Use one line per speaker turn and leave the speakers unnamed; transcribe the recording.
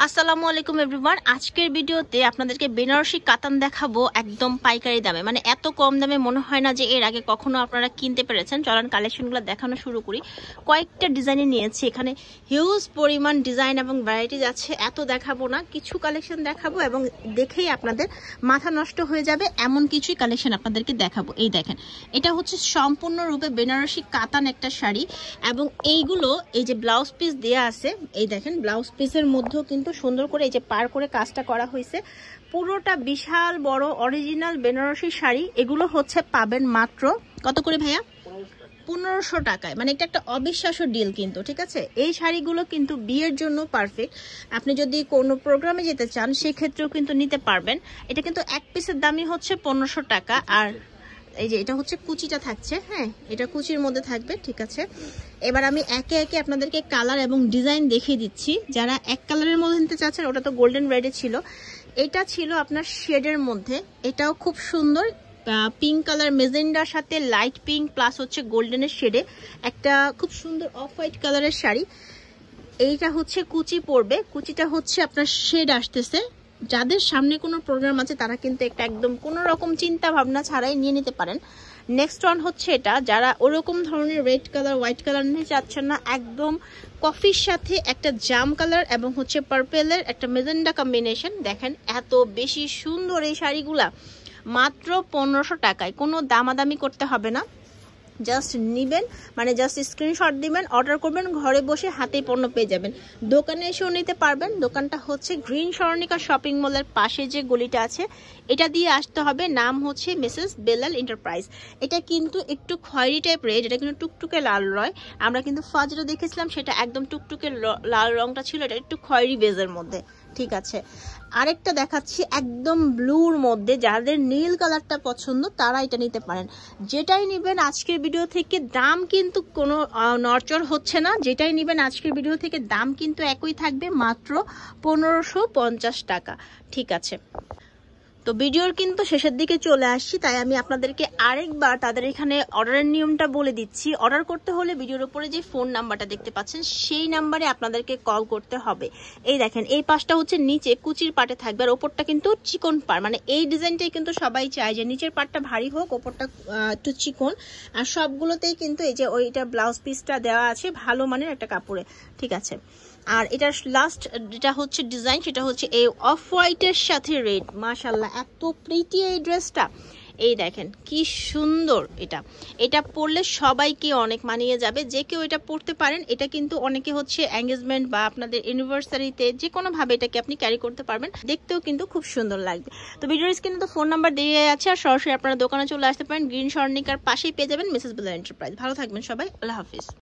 আসসালামু আলাইকুম এভরিওয়ান। আজকের ভিডিওতে আপনাদেরকে বেনারসি কাতান দেখাবো একদম পাইকারি দামে, মানে এত কম দামে মনে হয় না যে এর আগে কখনো আপনারা কিনতে পেরেছেন। চলেন কালেকশনগুলো দেখানো শুরু করি। কয়েকটা ডিজাইনে নিয়েছি, এখানে হিউজ পরিমাণ ডিজাইন এবং ভ্যারাইটিজ আছে। এত দেখাবো না, কিছু কালেকশন দেখাবো এবং দেখেই আপনাদের মাথা নষ্ট হয়ে যাবে এমন কিছুই কালেকশন আপনাদেরকে দেখাবো। এই দেখেন, এটা হচ্ছে সম্পূর্ণরূপে বেনারসি কাতান একটা শাড়ি এবং এইগুলো এই যে ব্লাউজ পিস দেয়া আছে, এই দেখেন ব্লাউজ পিসের মধ্যেও কিন্তু সুন্দর করে এই যে পার করে কাজটা করা হয়েছে। পুরোটা বিশাল বড় অরিজিনাল বেনারসি শাড়ি। এগুলো হচ্ছে পাবেন মাত্র কত করে ভাইয়া? 1500 টাকায়। মানে এটা একটা অবিশ্বাস্য ডিল কিন্তু, ঠিক আছে। এই শাড়িগুলো কিন্তু বিয়ের জন্য পারফেক্ট। আপনি যদি কোনো প্রোগ্রামে যেতে চান সেক্ষেত্রেও কিন্তু নিতে পারবেন। এটা কিন্তু এক পিসের দামই হচ্ছে 1500 টাকা। আর এই যে এটা হচ্ছে কুচিটা থাকছে, হ্যাঁ এটা কুচির মধ্যে থাকবে, ঠিক আছে। এবার আমি একে একে আপনাদেরকে কালার এবং ডিজাইন দেখিয়ে দিচ্ছি। যারা এক কালারের মধ্যে নিতে চাচ্ছেন, ওটা তো গোল্ডেন রেডে ছিল, এটা ছিল আপনার শেডের মধ্যে। এটাও খুব সুন্দর, পিঙ্ক কালার মেজেন্ডার সাথে লাইট পিঙ্ক প্লাস হচ্ছে গোল্ডেনের শেডে একটা খুব সুন্দর অফ হোয়াইট কালারের শাড়ি। এইটা হচ্ছে কুচি পড়বে, কুচিটা হচ্ছে আপনার শেড আসতেছে। যাদের সামনে কোনো প্রোগ্রাম আছে তারা কিন্তু একটা একদম কোনো রকম চিন্তা ভাবনা ছাড়াই নিয়ে নিতে পারেন। নেক্সট ওয়ান হচ্ছে এটা, যারা ওরকম ধরনের রেড কালার হোয়াইট কালার নিয়ে চাচ্ছেন না, একদম কফির সাথে একটা জাম কালার এবং হচ্ছে পার্পেলের একটা মেজেন্ডা কম্বিনেশন। দেখেন এত বেশি সুন্দর এই শাড়িগুলা, মাত্র 1500 টাকায়। কোনো দামাদামি করতে হবে না, জাস্ট নিবেন, মানে জাস্ট স্ক্রিনশট দিবেন, অর্ডার করবেন, ঘরে বসে হাতেই পণ্য পেয়ে যাবেন। দোকানে এসেও নিতে পারবেন। দোকানটা হচ্ছে গ্রিন স্বর্ণিকা শপিং মলের পাশে যে গলিটা আছে এটা দিয়ে আসতে হবে। নাম হচ্ছে মিসেস বেলাল এন্টারপ্রাইজ। এটা কিন্তু একটু খয়েরি টাইপ রেড, এটা কিন্তু টুকটুকে লাল রয়। আমরা কিন্তু ফার্স্ট যেটা দেখেছিলাম সেটা একদম টুকটুকে লাল রংটা ছিল, এটা একটু খয়েরি বেজের মধ্যে, ঠিক আছে। আরেকটা দেখাচ্ছি একদম ব্লুর মধ্যে। যাদের নীল কালারটা পছন্দ তারা এটা নিতে পারেন। যেটাই নেবেন আজকের ভিডিও থেকে দাম কিন্তু কোনো নড়চড় হচ্ছে না। যেটাই নেবেন আজকের ভিডিও থেকে দাম কিন্তু একই থাকবে, মাত্র 1550 টাকা, ঠিক আছে। তো ভিডিওর কিন্তু শেষের দিকে চলে আসছি, তাই আমি আপনাদেরকে আরেকবার তাদের এখানে অর্ডারের নিয়মটা বলে দিচ্ছি। অর্ডার করতে হলে ভিডিওর উপরে যে ফোন নাম্বারটা দেখতে পাচ্ছেন সেই নাম্বারে আপনাদেরকে কল করতে হবে। এই দেখেন, এই পাশটা হচ্ছে নিচে কুচির পাটে থাকবে আর ওপরটা কিন্তু চিকন পাড়। মানে এই ডিজাইনটাই কিন্তু সবাই চায় যে নিচের পাটটা ভারী হোক, ওপরটা একটু চিকন। আর সবগুলোতেই কিন্তু এই যে ওইটা ব্লাউজ পিসটা দেওয়া আছে ভালো মানের একটা কাপড়ে, ঠিক আছে। আর এটার লাস্ট যেটা হচ্ছে ডিজাইন সেটা হচ্ছে এই অফ হোয়াইটের সাথে রেড। মাশাআল্লাহ এত প্রিটি এই ড্রেসটা। এই দেখেন কি সুন্দর, এটা পরলে সবাইকে অনেক মানিয়ে যাবে। যে কেউ এটা পরতে পারেন। এটা কিন্তু অনেকে হচ্ছে এঙ্গেজমেন্ট বা আপনাদের ইউনিভার্সারিতে যে কোনো ভাবে এটাকে আপনি ক্যারি করতে পারবেন, দেখতেও কিন্তু খুব সুন্দর লাগবে। তো ভিডিওর স্ক্রিনে তো ফোন নাম্বার দিয়ে আছে, আর সরাসরি আপনারা দোকানে চলে আসতে পারেন। গ্রিন স্বর্ণিকার পাশেই পেয়ে যাবেন মিসেস বেলাল এন্টারপ্রাইজ। ভালো থাকবেন সবাই, আল্লাহ হাফিজ।